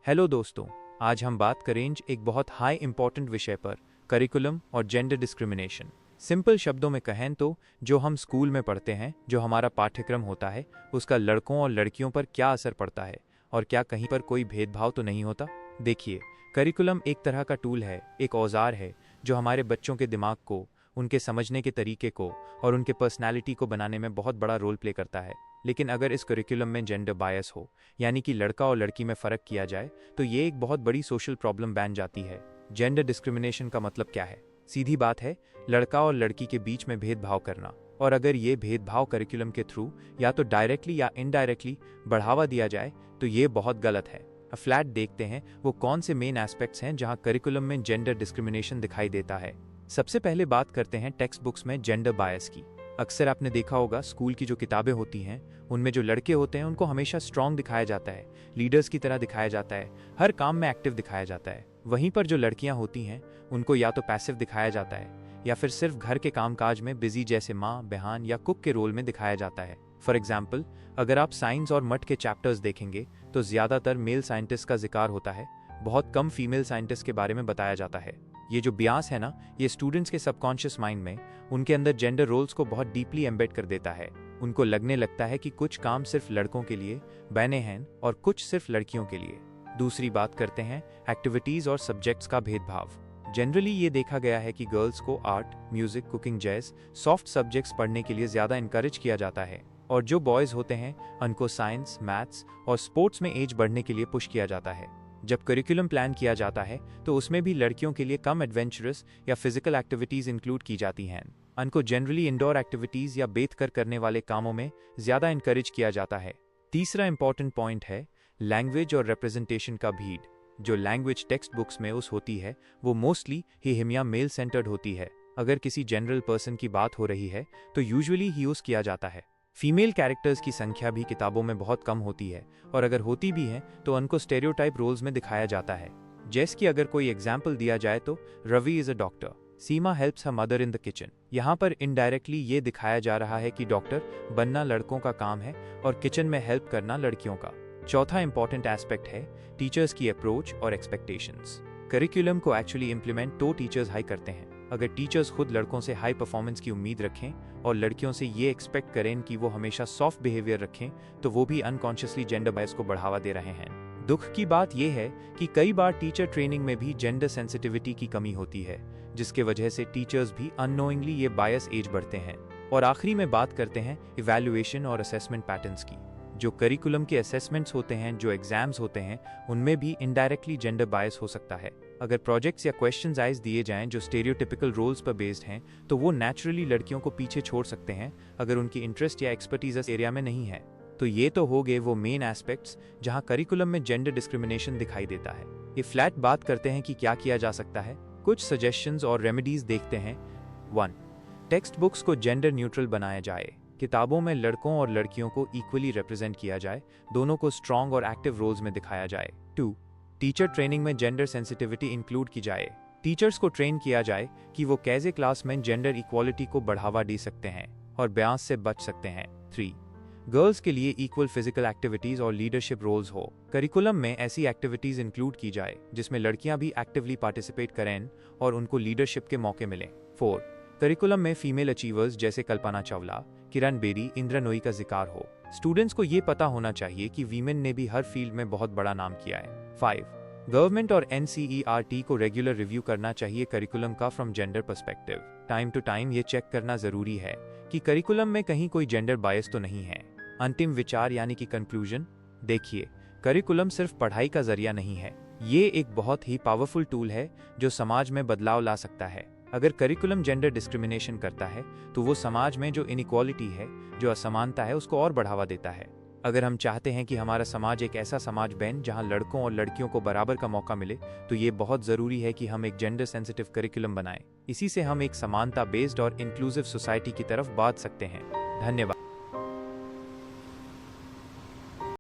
Hello दोस्तों, आज हम बात करेंगे एक बहुत हाई इम्पॉर्टेंट विषय पर, करिकुलम और जेंडर डिस्क्रिमिनेशन। सिंपल शब्दों में कहें तो जो हम स्कूल में पढ़ते हैं, जो हमारा पाठ्यक्रम होता है, उसका लड़कों और लड़कियों पर क्या असर पड़ता है और क्या कहीं पर कोई भेदभाव तो नहीं होता। देखिए, करिकुलम एक तरह का टूल है, एक औजार है जो हमारे बच्चों के दिमाग को, उनके समझने के तरीके को और उनके पर्सनैलिटी को बनाने में बहुत बड़ा रोल प्ले करता है। लेकिन अगर इस करिकुलम में जेंडर बायस हो, यानी कि लड़का और लड़की में फ़र्क किया जाए, तो ये एक बहुत बड़ी सोशल प्रॉब्लम बन जाती है। जेंडर डिस्क्रिमिनेशन का मतलब क्या है? सीधी बात है, लड़का और लड़की के बीच में भेदभाव करना। और अगर ये भेदभाव करिकुलम के थ्रू या तो डायरेक्टली या इनडायरेक्टली बढ़ावा दिया जाए तो ये बहुत गलत है। फ्लैट देखते हैं वो कौन से मेन एस्पेक्ट्स हैं जहां करिकुलम में जेंडर डिस्क्रिमिनेशन दिखाई देता है। सबसे पहले बात करते हैं टेक्स्ट बुक्स में जेंडर बायस की। अक्सर आपने देखा होगा स्कूल की जो किताबें होती हैं उनमें जो लड़के होते हैं उनको हमेशा स्ट्रांग दिखाया जाता है, लीडर्स की तरह दिखाया जाता है, हर काम में एक्टिव दिखाया जाता है। वहीं पर जो लड़कियां होती हैं उनको या तो पैसिव दिखाया जाता है या फिर सिर्फ घर के कामकाज में बिजी जैसे माँ, बहन या कुक के रोल में दिखाया जाता है। फॉर एग्जाम्पल, अगर आप साइंस और मठ के चैप्टर्स देखेंगे तो ज्यादातर मेल साइंटिस्ट का जिक्र होता है, बहुत कम फीमेल साइंटिस्ट के बारे में बताया जाता है। ये जो बियास है ना, ये स्टूडेंट्स के सबकॉन्शियस माइंड में उनके अंदर जेंडर रोल्स को बहुत डीपली एम्बेड कर देता है। उनको लगने लगता है कि कुछ काम सिर्फ लड़कों के लिए बने हैं और कुछ सिर्फ लड़कियों के लिए। दूसरी बात करते हैं एक्टिविटीज और सब्जेक्ट्स का भेदभाव। जनरली ये देखा गया है कि गर्ल्स को आर्ट, म्यूजिक, कुकिंग जैस सॉफ्ट सब्जेक्ट्स पढ़ने के लिए ज्यादा इंकरेज किया जाता है और जो बॉयज होते हैं उनको साइंस, मैथ्स और स्पोर्ट्स में एज बढ़ने के लिए पुश किया जाता है। जब करिकुलम प्लान किया जाता है तो उसमें भी लड़कियों के लिए कम एडवेंचरस या फिजिकल एक्टिविटीज इंक्लूड की जाती हैं। उनको जनरली इंडोर एक्टिविटीज या बैठ कर करने वाले कामों में ज्यादा इंकरेज किया जाता है। तीसरा इंपॉर्टेंट पॉइंट है लैंग्वेज और रिप्रेजेंटेशन का भीड़। जो लैंग्वेज टेक्स्ट बुक्स में उस होती है वो मोस्टली ही हिमिया मेल सेंटर्ड होती है। अगर किसी जनरल पर्सन की बात हो रही है तो यूजुअली ही यूज किया जाता है। फीमेल कैरेक्टर्स की संख्या भी किताबों में बहुत कम होती है और अगर होती भी है तो उनको स्टेरियोटाइप रोल्स में दिखाया जाता है। जैसे कि अगर कोई एग्जाम्पल दिया जाए तो Ravi is a doctor, Seema helps her mother in the kitchen. यहाँ पर इनडायरेक्टली ये दिखाया जा रहा है कि डॉक्टर बनना लड़कों का काम है और किचन में हेल्प करना लड़कियों का। चौथा इंपॉर्टेंट एस्पेक्ट है टीचर्स की अप्रोच और एक्सपेक्टेशंस। करिकुलम को एक्चुअली इम्प्लीमेंट तो टीचर्स हाई करते हैं। अगर टीचर्स खुद लड़कों से हाई परफॉर्मेंस की उम्मीद रखें और लड़कियों से ये एक्सपेक्ट करें कि वो हमेशा सॉफ्ट बिहेवियर रखें तो वो भी अनकॉन्शियसली जेंडर बायस को बढ़ावा दे रहे हैं। दुख की बात यह है कि कई बार टीचर ट्रेनिंग में भी जेंडर सेंसिटिविटी की कमी होती है, जिसके वजह से टीचर्स भी अननोइंगली ये बायस एज बढ़ते हैं। और आखिरी में बात करते हैं इवैल्यूएशन और असेसमेंट पैटर्न्स की। जो करिकुलम के असेसमेंट्स होते हैं, जो एग्जाम्स होते हैं, उनमें भी इनडायरेक्टली जेंडर बायस हो सकता है। अगर प्रोजेक्ट्स या क्वेश्चंस आइज दिए जाएं जो स्टेरियोटिपिकल रोल्स पर बेस्ड हैं तो वो नेचुरली लड़कियों को पीछे छोड़ सकते हैं अगर उनकी इंटरेस्ट या एक्सपर्टीज इस एरिया में नहीं है। तो ये तो हो गए वो मेन एस्पेक्ट्स जहां करिकुलम में जेंडर डिस्क्रिमिनेशन दिखाई देता है। ये फ्लैट बात करते हैं कि क्या किया जा सकता है। कुछ सजेशंस और रेमेडीज देखते हैं। 1. टेक्स्ट बुक्स को जेंडर न्यूट्रल बनाया जाए। किताबों में लड़कों और लड़कियों को इक्वली रिप्रेजेंट किया जाए, दोनों को स्ट्रॉन्ग और एक्टिव रोल्स में दिखाया जाए। 2. टीचर ट्रेनिंग में जेंडर सेंसिटिविटी इंक्लूड की जाए। टीचर्स को ट्रेन किया जाए कि वो कैसे क्लास में जेंडर इक्वालिटी को बढ़ावा दे सकते हैं और बयास से बच सकते हैं। 3. गर्ल्स के लिए इक्वल फिजिकल एक्टिविटीज और लीडरशिप रोल्स हो। करिकुलम में ऐसी एक्टिविटीज इंक्लूड की जाए जिसमें लड़कियां भी एक्टिवली पार्टिसिपेट करें और उनको लीडरशिप के मौके मिले। 4. करिकुलम में फीमेल अचीवर्स जैसे कल्पना चावला, किरण बेदी, इंदिरा नोई का जिक्र हो। स्टूडेंट्स को ये पता होना चाहिए कि वीमेन ने भी हर फील्ड में बहुत बड़ा नाम किया है। 5. गवर्नमेंट और NCERT को रेगुलर रिव्यू करना चाहिए करिकुलम का from gender perspective. Time to time ये चेक करना जरूरी है कि करिकुलम में कहीं कोई जेंडर बायस तो नहीं है। अंतिम विचार यानी कि कंक्लूजन, देखिए, करिकुलम सिर्फ पढ़ाई का जरिया नहीं है, ये एक बहुत ही पावरफुल टूल है जो समाज में बदलाव ला सकता है। अगर करिकुलम जेंडर डिस्क्रिमिनेशन करता है तो वो समाज में जो इनइक्वालिटी है, जो असमानता है, उसको और बढ़ावा देता है। अगर हम चाहते हैं कि हमारा समाज एक ऐसा समाज बने जहां लड़कों और लड़कियों को बराबर का मौका मिले, तो ये बहुत जरूरी है कि हम एक जेंडर सेंसिटिव करिकुलम बनाएं। इसी से हम एक समानता बेस्ड और इंक्लूसिव सोसाइटी की तरफ बढ़ सकते हैं। धन्यवाद।